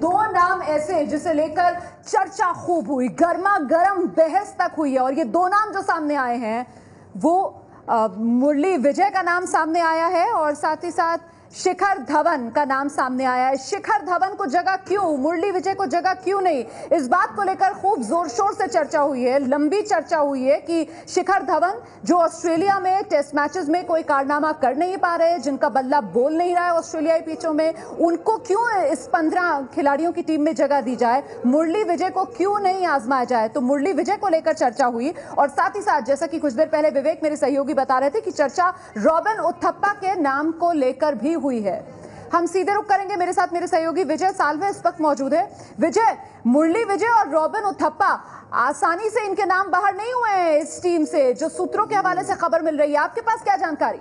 दो नाम ऐसे जिसे लेकर चर्चा खूब हुई, गर्मा गर्म बहस तक हुई है और ये दो नाम जो सामने आए हैं वो मुरली विजय का नाम सामने आया है और साथ ही साथ शिखर धवन का नाम सामने आया है। शिखर धवन को जगह क्यों, मुरली विजय को जगह क्यों नहीं, इस बात को लेकर खूब जोर शोर से चर्चा हुई है, लंबी चर्चा हुई है कि शिखर धवन जो ऑस्ट्रेलिया में टेस्ट मैचेस में कोई कारनामा कर नहीं पा रहे, जिनका बल्ला बोल नहीं रहा है ऑस्ट्रेलियाई पिचों में, उनको क्यों इस 15 खिलाड़ियों की टीम में जगह दी जाए, मुरली विजय को क्यों नहीं आजमाया जाए। तो मुरली विजय को लेकर चर्चा हुई और साथ ही साथ जैसा कि कुछ देर पहले विवेक मेरे सहयोगी बता रहे थे कि चर्चा रॉबिन उथप्पा के नाम को लेकर भी हुई है। हम सीधे रुक करेंगे, मेरे साथ मेरे सहयोगी विजय साल्वे इस वक्त मौजूद है। विजय, मुरली विजय और रॉबिन उथप्पा आसानी से इनके नाम बाहर नहीं हुए हैं इस टीम से, जो सूत्रों के हवाले से खबर मिल रही है, आपके पास क्या जानकारी?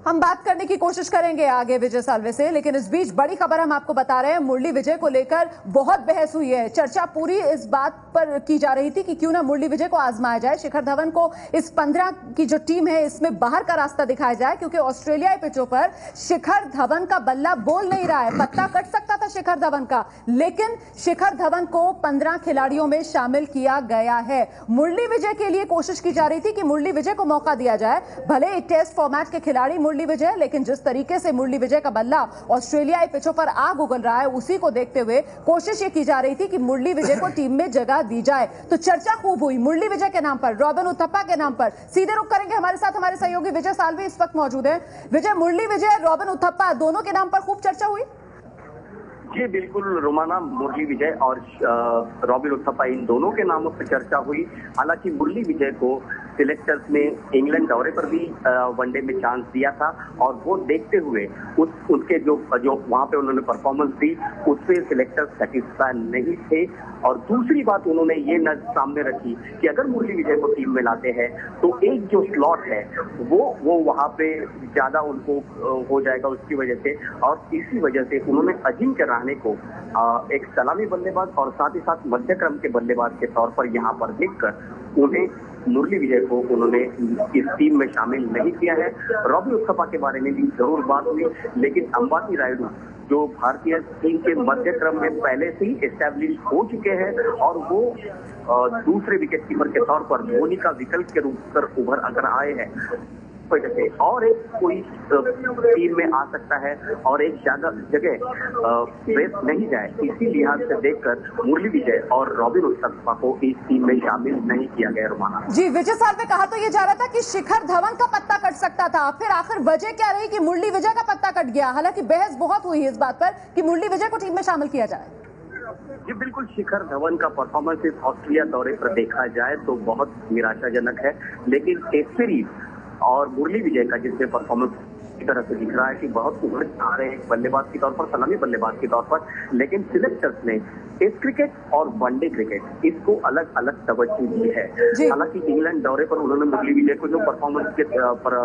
हम बात करने की कोशिश करेंगे आगे विजय साल्वे से, लेकिन इस बीच बड़ी खबर हम आपको बता रहे हैं, मुरली विजय को लेकर बहुत बहस हुई है। चर्चा पूरी इस बात पर की जा रही थी कि क्यों ना मुरली विजय को आजमाया जाए, शिखर धवन को इस 15 की जो टीम है इसमें बाहर का रास्ता दिखाया जाए, क्योंकि ऑस्ट्रेलियाई पिचों पर शिखर धवन का बल्ला बोल नहीं रहा है। पत्ता कट सकता था शिखर धवन का, लेकिन शिखर धवन को 15 खिलाड़ियों में शामिल किया गया है। मुरली विजय के लिए कोशिश की जा रही थी कि मुरली विजय को मौका दिया जाए, भले ही टेस्ट फॉर्मेट के खिलाड़ी मुरली विजय, लेकिन जिस तरीके से मुरली विजय का बल्ला ऑस्ट्रेलियाई पिचों पर आग उगल रहा है, उसी को देखते हुए कोशिश ये की जा रही थी कि मुरली विजय को टीम में जगह दी जाए। तो चर्चा खूब हुई मुरली विजय के नाम पर, रॉबिन उथप्पा के नाम पर। सीधे रुक करेंगे, हमारे साथ हमारे सहयोगी विजय साल्वे इस वक्त मौजूद है। विजय, मुरली विजय, रॉबिन उथप्पा दोनों के नाम पर खूब चर्चा हुई। जी बिल्कुल रोमाना, मुरली विजय और रॉबिन उथप्पा इन दोनों के नामों पर चर्चा हुई। हालांकि मुरली विजय को सिलेक्टर्स ने इंग्लैंड दौरे पर भी वनडे में चांस दिया था और वो देखते हुए उनके जो वहां पे उन्होंने परफॉर्मेंस दी उससे सिलेक्टर्स सेटिस्फाई नहीं थे। और दूसरी बात उन्होंने ये सामने रखी कि अगर मुरली विजय को टीम में लाते हैं तो एक जो स्लॉट है वो वहां पे ज्यादा उनको हो जाएगा उसकी वजह से, और इसी वजह से उन्होंने अजिंक्य रहाणे को एक सलामी बल्लेबाज और साथ ही साथ मध्य क्रम के बल्लेबाज के तौर पर यहाँ पर देखकर उन्हें मुरली विजय को उन्होंने इस टीम में शामिल नहीं किया है। रॉबिन उथप्पा के बारे में भी जरूर बात हुई, लेकिन अंबाती रायडू जो भारतीय टीम के मध्य क्रम में पहले से ही एस्टैब्लिश हो चुके हैं और वो दूसरे विकेट कीपर के तौर पर धोनी का विकल्प के रूप पर उभर अगर आए हैं, वजह से और एक कोई टीम में आ सकता है और एक जगह रेस नहीं जाए, इसी लिहाज से देखकर मुरली विजय और रॉबिन उथप्पा को इस टीम में शामिल नहीं किया गया। रोमाना जी, विजय साल्वे कहा तो ये जा रहा था कि शिखर धवन का पत्ता कट सकता था, फिर आखिर वजह क्या रही कि मुरली विजय का पत्ता कट गया। हालांकि बहस बहुत हुई इस बात पर कि मुरली विजय को टीम में शामिल किया जाए। जी बिल्कुल, शिखर धवन का परफॉर्मेंस इस ऑस्ट्रेलिया दौरे पर देखा जाए तो बहुत निराशाजनक है, लेकिन टेस्ट सीरीज और मुरली विजय का जिसमें परफॉर्मेंस की तरह से दिख रहा है कि बहुत उभर आ रहे हैं बल्लेबाज के तौर पर, सलामी बल्लेबाज के तौर पर, लेकिन सिलेक्टर्स ने टेस्ट क्रिकेट और वनडे क्रिकेट इसको अलग अलग तवज्जो दी है। हालांकि इंग्लैंड दौरे पर उन्होंने मुरली विजय को जो परफॉर्मेंस के पर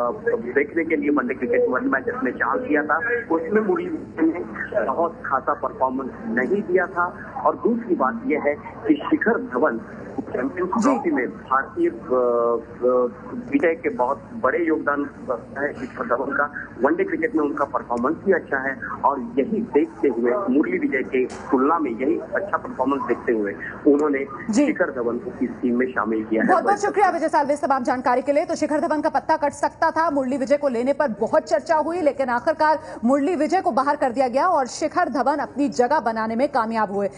देखने के लिए वनडे क्रिकेट वन मैचेस में चांस दिया था, उसमें मुरली विजय ने बहुत खासा परफॉर्मेंस नहीं दिया था। और दूसरी बात यह है कि शिखर धवन चैंपियंस ट्रॉफी में भारतीय विजय के बहुत बड़े योगदान है शिखर धवन का, वनडे क्रिकेट में उनका परफॉर्मेंस भी अच्छा है और यही देखते हुए मुरली विजय के तुलना में यही अच्छा परफॉर्मेंस देखते हुए उन्होंने शिखर धवन को इस टीम में शामिल किया है। बहुत बहुत शुक्रिया विजय साल्वे तमाम जानकारी के लिए। तो शिखर धवन का पत्ता कट सकता था, मुरली विजय को लेने पर बहुत चर्चा हुई, लेकिन आखिरकार मुरली विजय को बाहर कर दिया गया और शिखर धवन अपनी जगह बनाने में कामयाब हुए।